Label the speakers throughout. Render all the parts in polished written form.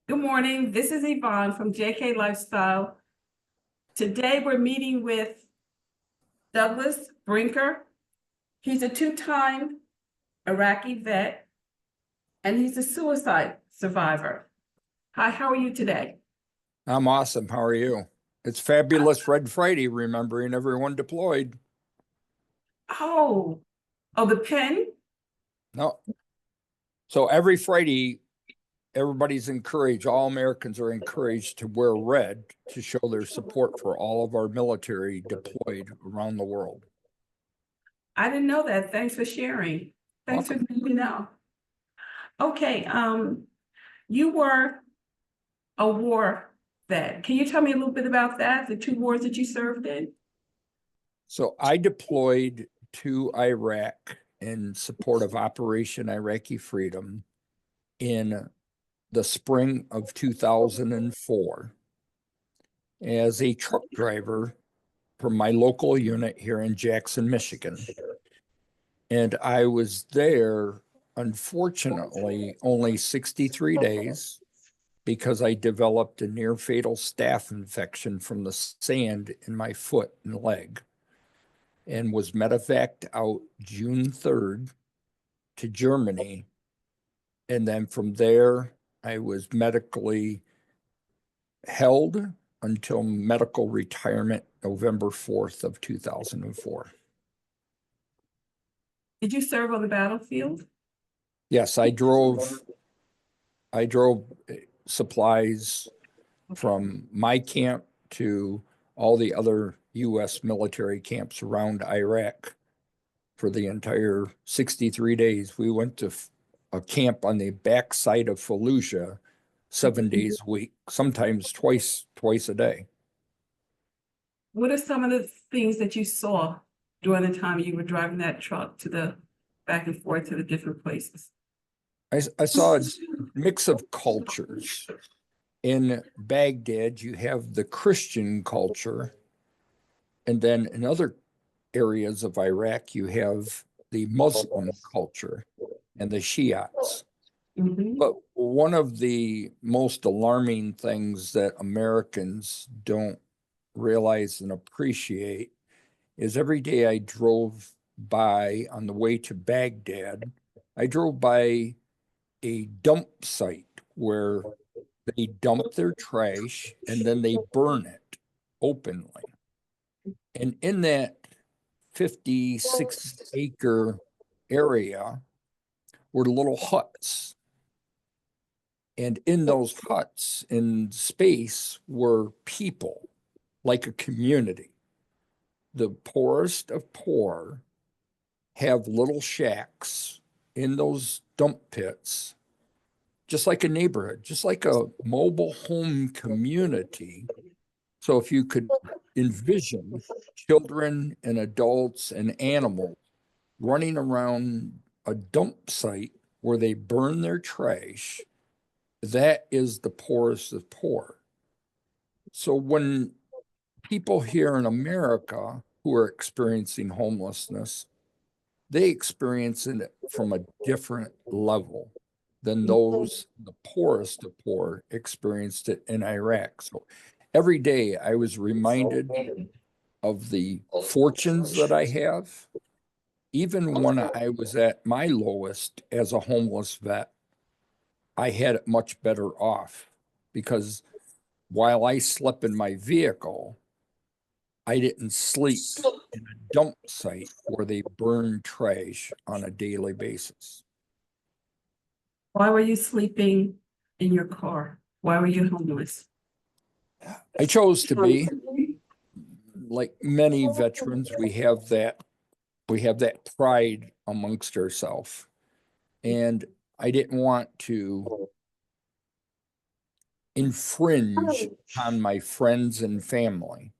Speaker 1: Good morning. This is Yvonne from JK Lifestyle. Today we're meeting with Douglas Brinker. He's a two-time Iraqi vet, and he's a suicide survivor. Hi, how are you today?
Speaker 2: I'm awesome. How are you? It's fabulous Red Friday, remembering everyone deployed.
Speaker 1: Oh, the pen?
Speaker 2: No. So every Friday, everybody's encouraged, all Americans are encouraged to wear red to show their support for all of our military deployed around the world.
Speaker 1: I didn't know that. Thanks for sharing. Thanks for letting me know. Okay, you were a war vet. Can you tell me a little bit about that, the two wars that you served in?
Speaker 2: So I deployed to Iraq in support of Operation Iraqi Freedom in the spring of 2004 as a truck driver from my local unit here in Jackson, Michigan. And I was there, unfortunately, only 63 days because I developed a near fatal staph infection from the sand in my foot and leg and was medevaced out June 3rd to Germany. And then from there, I was medically held until medical retirement November 4th of 2004.
Speaker 1: Did you serve on the battlefield?
Speaker 2: Yes, I drove supplies from my camp to all the other U.S. military camps around Iraq for the entire 63 days. We went to a camp on the backside of Fallujah 7 days a week, sometimes twice a day.
Speaker 1: What are some of the things that you saw during the time you were driving that truck to the back and forth to the different places?
Speaker 2: I saw a mix of cultures. In Baghdad, you have the Christian culture, and then in other areas of Iraq, you have the Muslim culture and the Shiites. But one of the most alarming things that Americans don't realize and appreciate is every day I drove by on the way to Baghdad, I drove by a dump site where they dump their trash and then they burn it openly. And in that 56-acre area were little huts. And in those huts in space were people, like a community. The poorest of poor have little shacks in those dump pits, just like a neighborhood, just like a mobile home community. So if you could envision children and adults and animals running around a dump site where they burn their trash, that is the poorest of poor. So when people here in America who are experiencing homelessness, they experience it from a different level than those, the poorest of poor, experienced it in Iraq. So every day I was reminded of the fortunes that I have. Even when I was at my lowest as a homeless vet, I had it much better off because while I slept in my vehicle, I didn't sleep in a dump site where they burn trash on a daily basis.
Speaker 1: Why were you sleeping in your car? Why were you homeless?
Speaker 2: I chose to be. Like many veterans, we have that pride amongst ourselves. And I didn't want to infringe on my friends and family.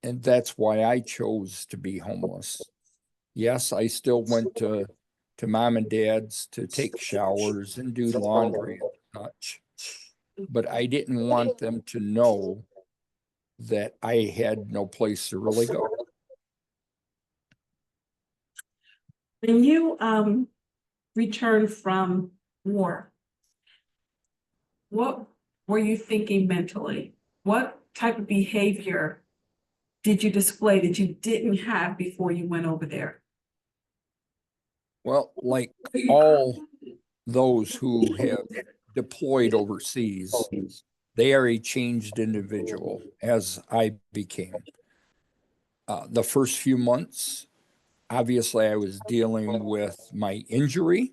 Speaker 2: And that's why I chose to be homeless. Yes, I still went to mom and dad's to take showers and do laundry and such. But I didn't want them to know that I had no place to really go.
Speaker 1: When you returned from war, what were you thinking mentally? What type of behavior did you display that you didn't have before you went over there?
Speaker 2: Well, like all those who have deployed overseas, they are a changed individual, as I became. The first few months, obviously, I was dealing with my injury,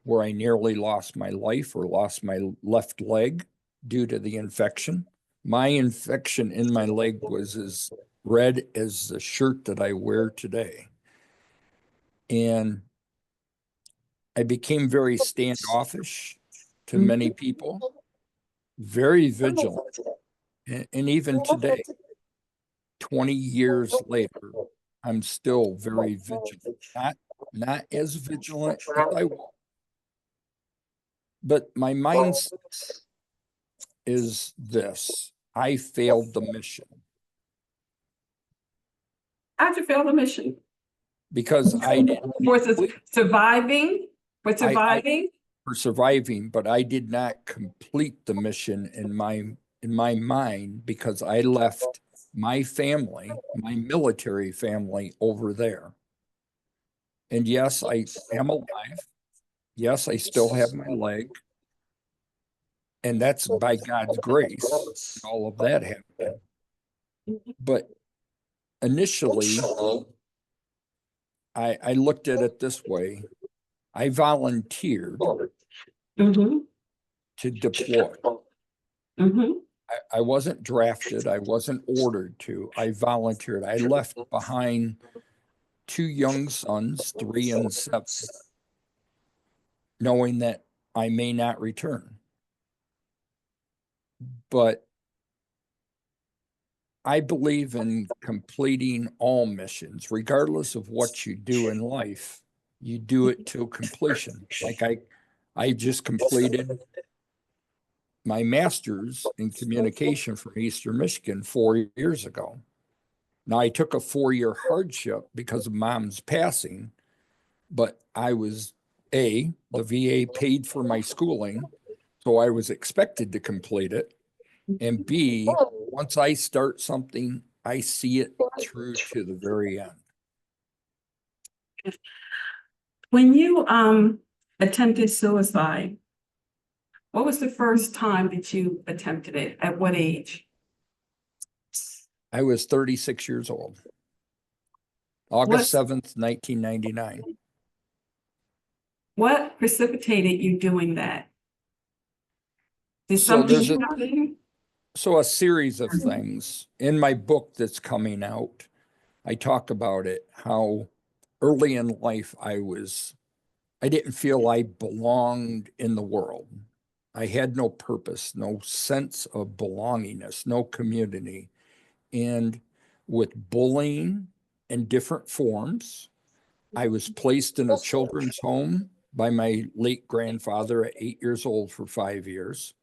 Speaker 2: where I nearly lost my life or lost my left leg due to the infection. My infection in my leg was as red as the shirt that I wear today. And I became very standoffish to many people, very vigilant. And even today, 20 years later, I'm still very vigilant. Not as vigilant as I was, but my mindset is this: I failed the mission
Speaker 1: How'd you fail the mission?
Speaker 2: because I did
Speaker 1: For surviving? For
Speaker 2: I
Speaker 1: surviving?
Speaker 2: for surviving, but I did not complete the mission in my mind because I left my family, my military family over there. And yes, I am alive. Yes, I still have my leg. And that's by God's grace, all of that happened. But initially, I looked at it this way. I volunteered
Speaker 1: Mm-hmm.
Speaker 2: to deploy.
Speaker 1: Mm-hmm.
Speaker 2: I wasn't drafted. I wasn't ordered to. I volunteered. I left behind two young sons, 3 and 7, knowing that I may not return. But I believe in completing all missions, regardless of what you do in life. You do it to completion. Like I just completed my master's in communication from Eastern Michigan 4 years ago. Now I took a 4-year hardship because of mom's passing, but I was the VA paid for my schooling, so I was expected to complete it. And B, once I start something, I see it through to the very end.
Speaker 1: When you attempted suicide, what was the first time that you attempted it? At what age?
Speaker 2: I was 36 years old. August 7th, 1999.
Speaker 1: What precipitated you doing that? Did
Speaker 2: So there's
Speaker 1: something happen?
Speaker 2: a series of things in my book that's coming out. I talk about it, how early in life I didn't feel I belonged in the world. I had no purpose, no sense of belongingness, no community. And with bullying in different forms, I was placed in a children's home by my late grandfather at 8 years old for 5 years.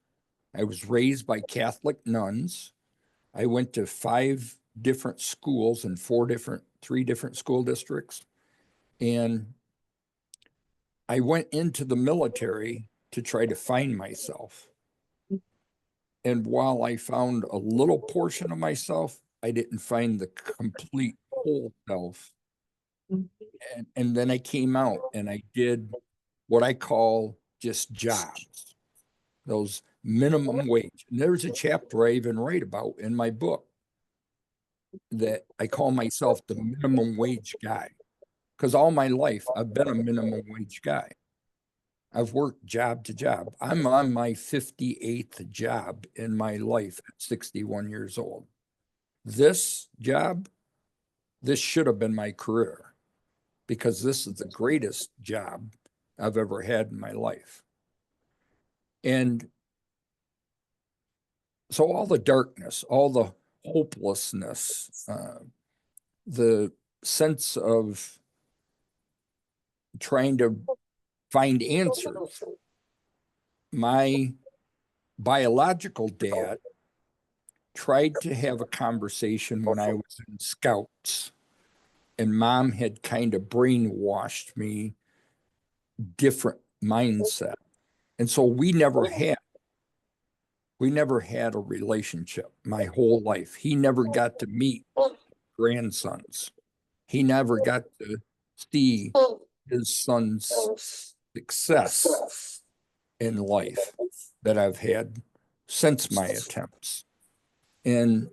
Speaker 2: I was raised by Catholic nuns. I went to 5 different schools in 3 different school districts. And I went into the military to try to find myself. And while I found a little portion of myself, I didn't find the complete whole self. And then I came out and I did what I call just jobs, those minimum wage. And there's a chapter I even write about in my book that I call myself the minimum wage guy. Because all my life, I've been a minimum wage guy. I've worked job to job. I'm on my 58th job in my life at 61 years old. This job, this should have been my career because this is the greatest job I've ever had in my life. And so all the darkness, all the hopelessness, the sense of trying to find answers. My biological dad tried to have a conversation when I was in scouts, and mom had kind of brainwashed me different mindset. And so we never had We never had a relationship my whole life. He never got to meet grandsons. He never got to see his son's success in life that I've had since my attempts. And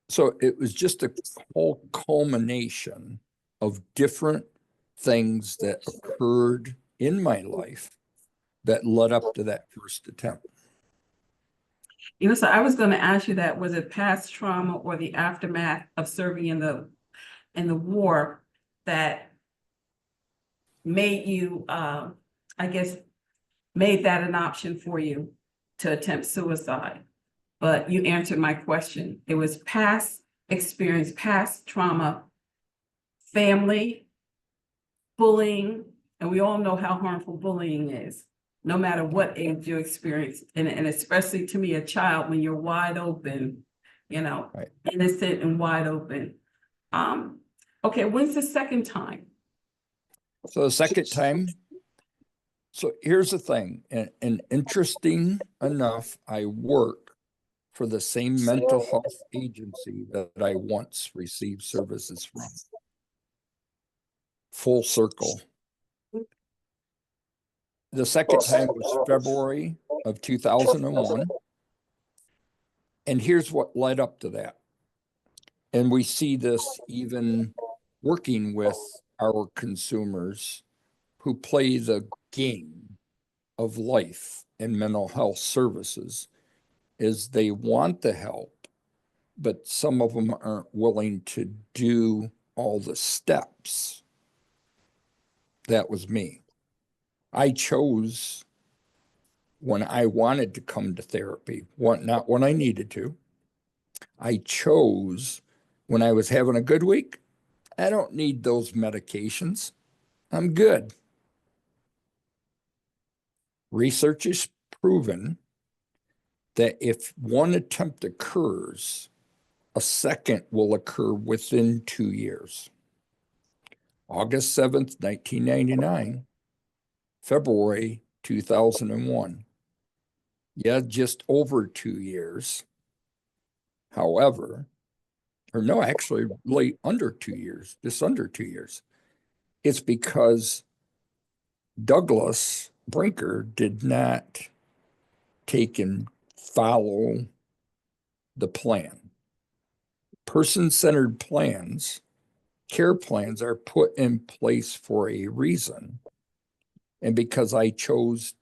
Speaker 2: so it was just a whole culmination of different things that occurred in my life that led up to that first attempt.
Speaker 1: So I was going to ask you that, was it past trauma or the aftermath of serving in the war that made you, I guess, made that an option for you to attempt suicide? But you answered my question. It was past experience, past trauma, family, bullying, and we all know how harmful bullying is, no matter what age you experience. And especially to me, a child, when you're wide open,
Speaker 2: Right.
Speaker 1: innocent and wide open. Okay, when's the second time?
Speaker 2: So the second time, so here's the thing, and interesting enough, I work for the same mental health agency that I once received services from. Full circle. The second time was February of 2001. And here's what led up to that. And we see this even working with our consumers who play the game of life and mental health services, is they want the help, but some of them aren't willing to do all the steps. That was me. I chose when I wanted to come to therapy, not when I needed to. I chose when I was having a good week. I don't need those medications. I'm good. Research has proven that if one attempt occurs, a second will occur within 2 years. August 7th, 1999, February 2001. Yeah, just over 2 years. However, or no, actually, really under 2 years, just under 2 years. It's because Douglas Brinker did not take and follow the plan. Person-centered plans, care plans are put in place for a reason. And because I chose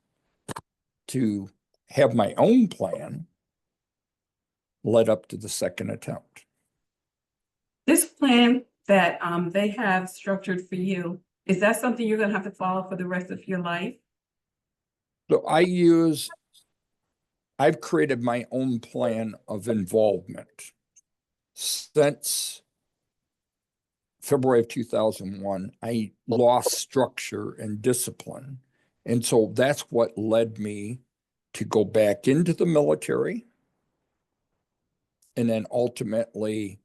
Speaker 2: to have my own plan, led up to the second attempt.
Speaker 1: This plan that they have structured for you, is that something you're going to have to follow for the rest of your life?
Speaker 2: So I've created my own plan of involvement since February of 2001. I lost structure and discipline. And so that's what led me to go back into the military. And then ultimately,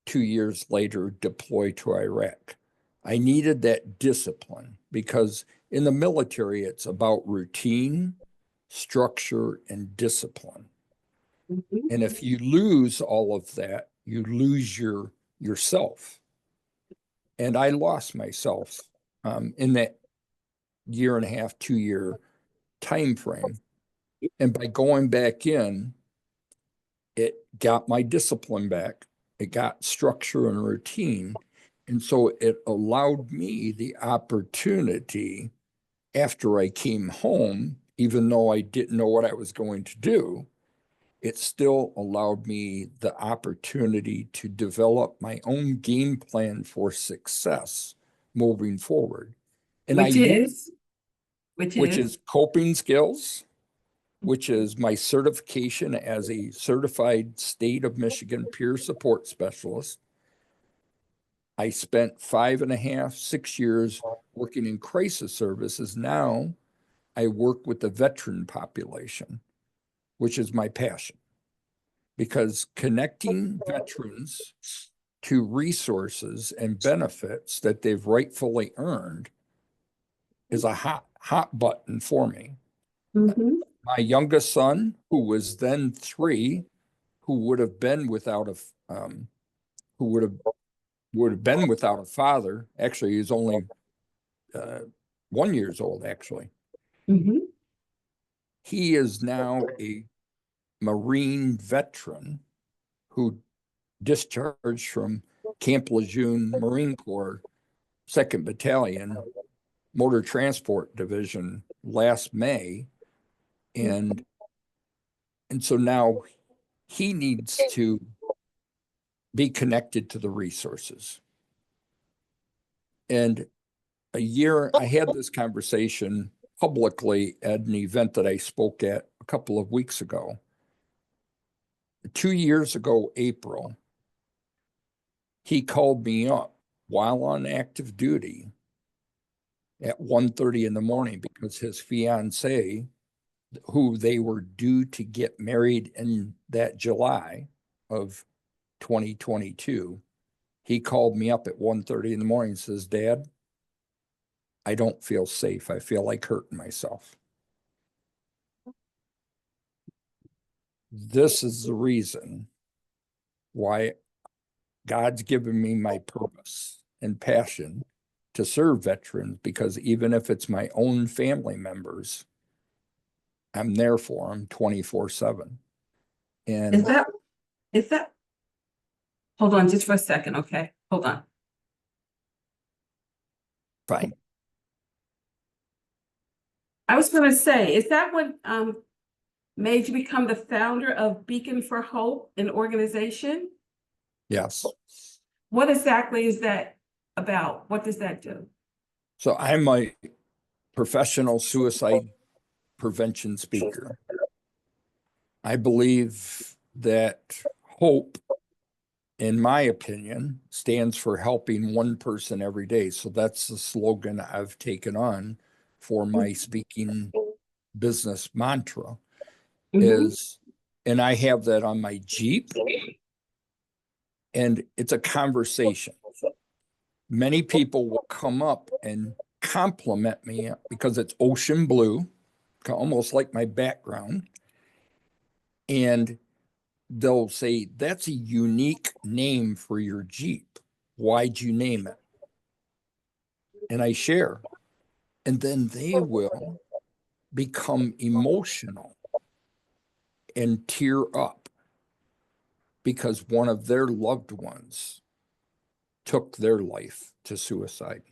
Speaker 2: 2 years later, deploy to Iraq. I needed that discipline because in the military, it's about routine, structure, and discipline.
Speaker 1: Mhm.
Speaker 2: And if you lose all of that, you lose yourself. And I lost myself in that year and a half, 2 year time frame. And by going back in, it got my discipline back. It got structure and routine. And so it allowed me the opportunity after I came home, even though I didn't know what I was going to do, it still allowed me the opportunity to develop my own game plan for success moving forward. And
Speaker 1: Which is,
Speaker 2: which is coping skills, which is my certification as a certified state of Michigan peer support specialist. I spent 5.5, 6 years working in crisis services. Now I work with the veteran population, which is my passion, because connecting veterans to resources and benefits that they've rightfully earned is a hot button for me.
Speaker 1: Mhm.
Speaker 2: my youngest son, who was then 3, who would have been without who would have been without a father. Actually, he's only 1 years old, actually.
Speaker 1: Mhm.
Speaker 2: He is now a Marine veteran who discharged from Camp Lejeune Marine Corps 2nd Battalion Motor Transport Division last May. And so now he needs to be connected to the resources. And I had this conversation publicly at an event that I spoke at a couple of weeks ago. 2 years ago, April, he called me up while on active duty at 1:30 in the morning because his fiance, who they were due to get married in that July of 2022, he called me up at 1:30 in the morning and says, "Dad, I don't feel safe. I feel like hurting myself." This is the reason why God's given me my purpose and passion to serve veterans, because even if it's my own family members, I'm there for them 24/7.
Speaker 1: Is
Speaker 2: And
Speaker 1: that, hold on just for a second, okay? Hold on.
Speaker 2: fine.
Speaker 1: I was gonna say, is that what made you become the founder of Beacon for Hope, an organization?
Speaker 2: Yes.
Speaker 1: What exactly is that about? What does that do?
Speaker 2: So I'm a professional suicide prevention speaker. I believe that hope, in my opinion, stands for helping one person every day. So that's the slogan I've taken on for my speaking business mantra
Speaker 1: Mhm.
Speaker 2: is, and I have that on my Jeep, and it's a conversation. Many people will come up and compliment me because it's ocean blue, almost like my background. And they'll say, "That's a unique name for your Jeep. Why'd you name it?" And I share. And then they will become emotional and tear up because one of their loved ones took their life to suicide.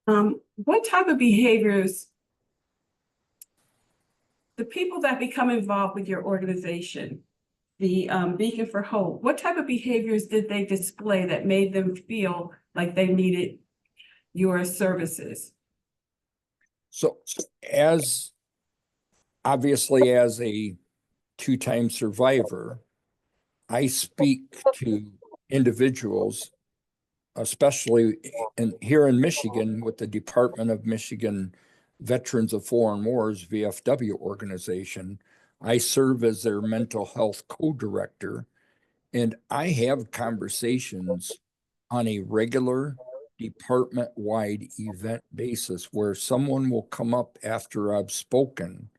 Speaker 1: What type of behaviors, the people that become involved with your organization, the Beacon for Hope, what type of behaviors did they display that made them feel like they needed your services?
Speaker 2: So, as obviously, as a 2-time survivor, I speak to individuals, especially here in Michigan with the Department of Michigan Veterans of Foreign Wars VFW organization. I serve as their mental health co-director, and I have conversations on a regular department-wide event basis where someone will come up after I've spoken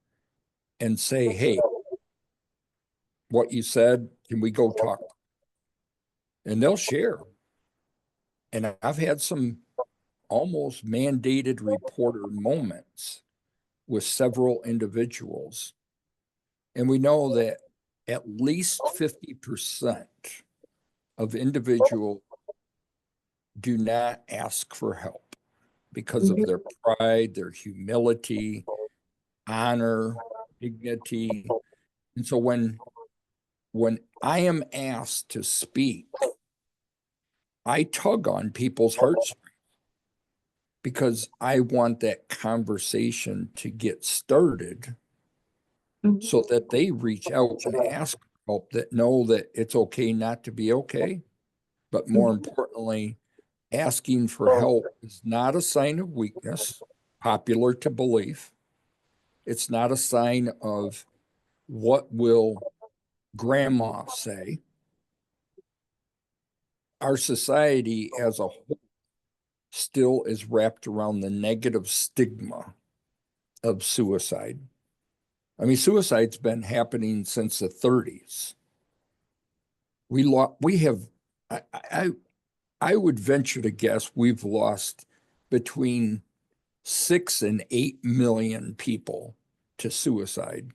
Speaker 2: and say, "Hey, what you said, can we go talk?" And they'll share. And I've had some almost mandated reporter moments with several individuals. And we know that at least 50% of individuals do not ask for help because of their pride, their humility, honor, dignity. And so when I am asked to speak, I tug on people's heartstrings because I want that conversation to get started so that they reach out and ask for help, that know that it's okay not to be okay. But more importantly, asking for help is not a sign of weakness, popular to belief. It's not a sign of what will grandma say. Our society as a whole still is wrapped around the negative stigma of suicide. I mean, suicide's been happening since the 30s. We have, I, I would venture to guess we've lost between 6 and 8 million people to suicide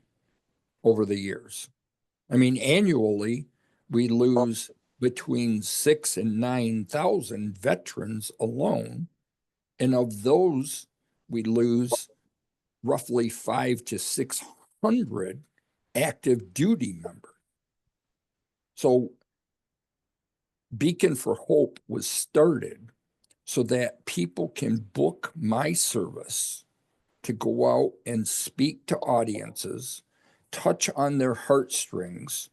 Speaker 2: over the years. I mean, annually, we lose between 6 and 9,000 veterans alone. And of those, we lose roughly 5 to 600 active duty members. So Beacon for Hope was started so that people can book my service to go out and speak to audiences, touch on their heartstrings,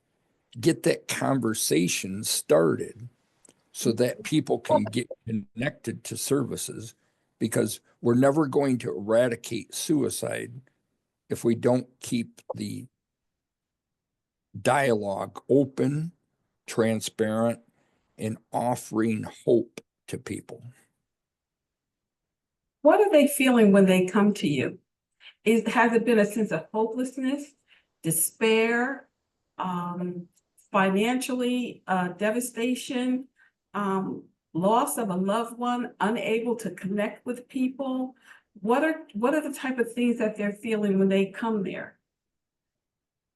Speaker 2: get that conversation started so that people can get connected to services, because we're never going to eradicate suicide if we don't keep the dialogue open, transparent, and offering hope to people.
Speaker 1: What are they feeling when they come to you? Has it been a sense of hopelessness, despair, financially, devastation, loss of a loved one, unable to connect with people? What are the type of things that they're feeling when they come there?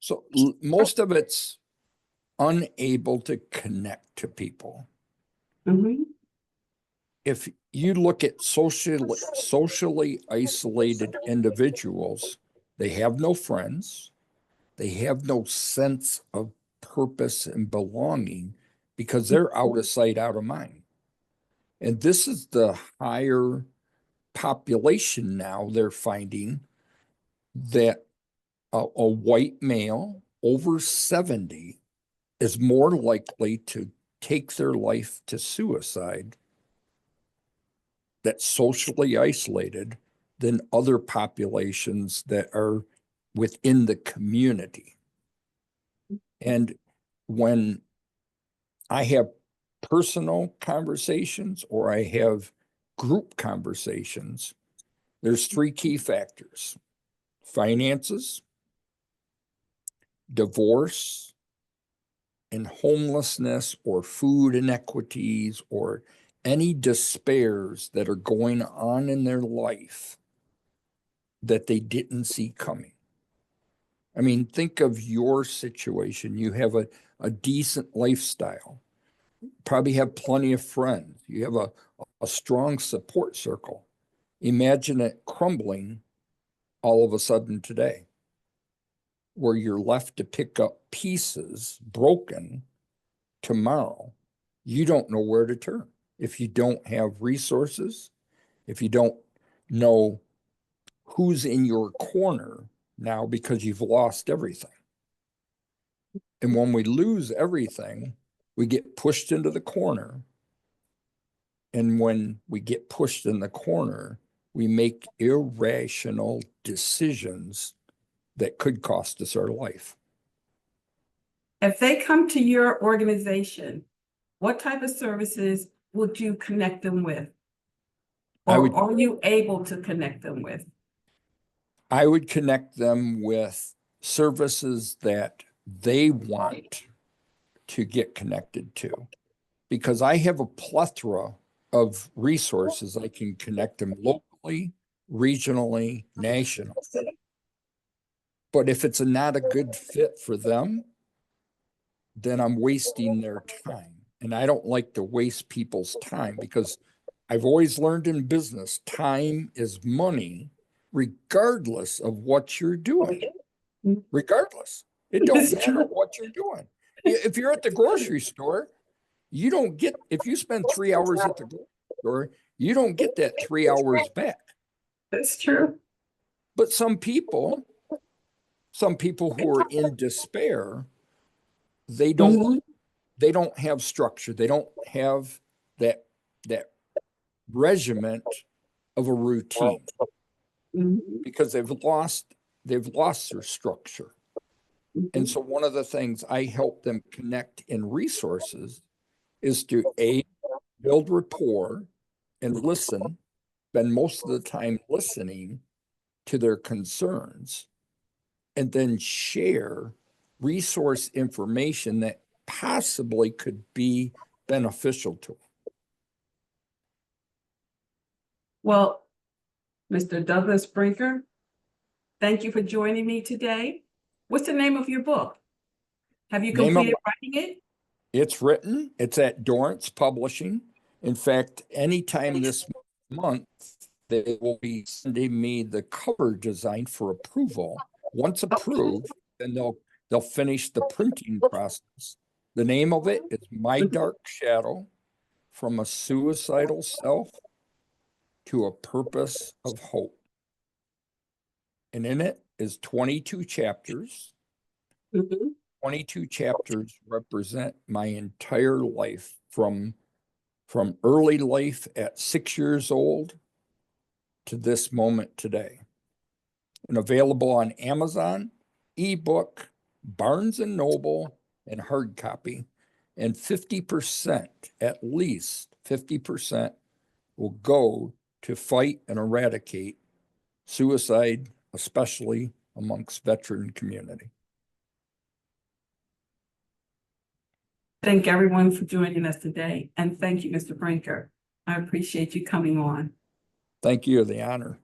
Speaker 2: So most of it's unable to connect to people.
Speaker 1: Mm-hmm.
Speaker 2: If you look at socially isolated individuals, they have no friends, they have no sense of purpose and belonging because they're out of sight, out of mind. And this is the higher population now they're finding, that a white male over 70 is more likely to take their life to suicide, that's socially isolated, than other populations that are within the community. And when I have personal conversations or I have group conversations, there's 3 key factors: finances, divorce, and homelessness, or food inequities, or any despairs that are going on in their life that they didn't see coming. I mean, think of your situation. You have a decent lifestyle, probably have plenty of friends, you have a strong support circle. Imagine it crumbling all of a sudden today, where you're left to pick up pieces broken tomorrow. You don't know where to turn. If you don't have resources, if you don't know who's in your corner now because you've lost everything. And when we lose everything, we get pushed into the corner. And when we get pushed in the corner, we make irrational decisions that could cost us our life.
Speaker 1: If they come to your organization, what type of services would you connect them with? Or are you able to connect them with?
Speaker 2: I would connect them with services that they want to get connected to, because I have a plethora of resources. I can connect them locally, regionally, nationally. But if it's not a good fit for them, then I'm wasting their time. And I don't like to waste people's time, because I've always learned in business, time is money, regardless of what you're doing. Regardless. It don't matter what you're doing. If you're at the grocery store, you don't get, if you spend 3 hours at the grocery store, you don't get that 3 hours back.
Speaker 1: That's true.
Speaker 2: But some people who are in despair, they don't have structure. They don't have that regiment of a routine, because they've lost their structure. And so one of the things I help them connect in resources is to build rapport and listen, spend most of the time listening to their concerns, and then share resource information that possibly could be beneficial to them.
Speaker 1: Well, Mr. Douglas Brinker, thank you for joining me today. What's the name of your book? Have you completed writing it?
Speaker 2: It's written. It's at Dorrance Publishing. In fact, anytime this month, they will be sending me the cover design for approval. Once approved, then they'll finish the printing process. The name of it is My Dark Shadow: From a Suicidal Self to a Purpose of Hope. And in it is 22 chapters.
Speaker 1: Mhm.
Speaker 2: 22 chapters represent my entire life from early life at 6 years old to this moment today. And available on Amazon, ebook, Barnes and Noble, and hard copy. And 50%, at least 50%, will go to fight and eradicate suicide, especially amongst veteran community.
Speaker 1: Thank everyone for joining us today. And thank you, Mr. Brinker. I appreciate you coming on.
Speaker 2: Thank you, the honor.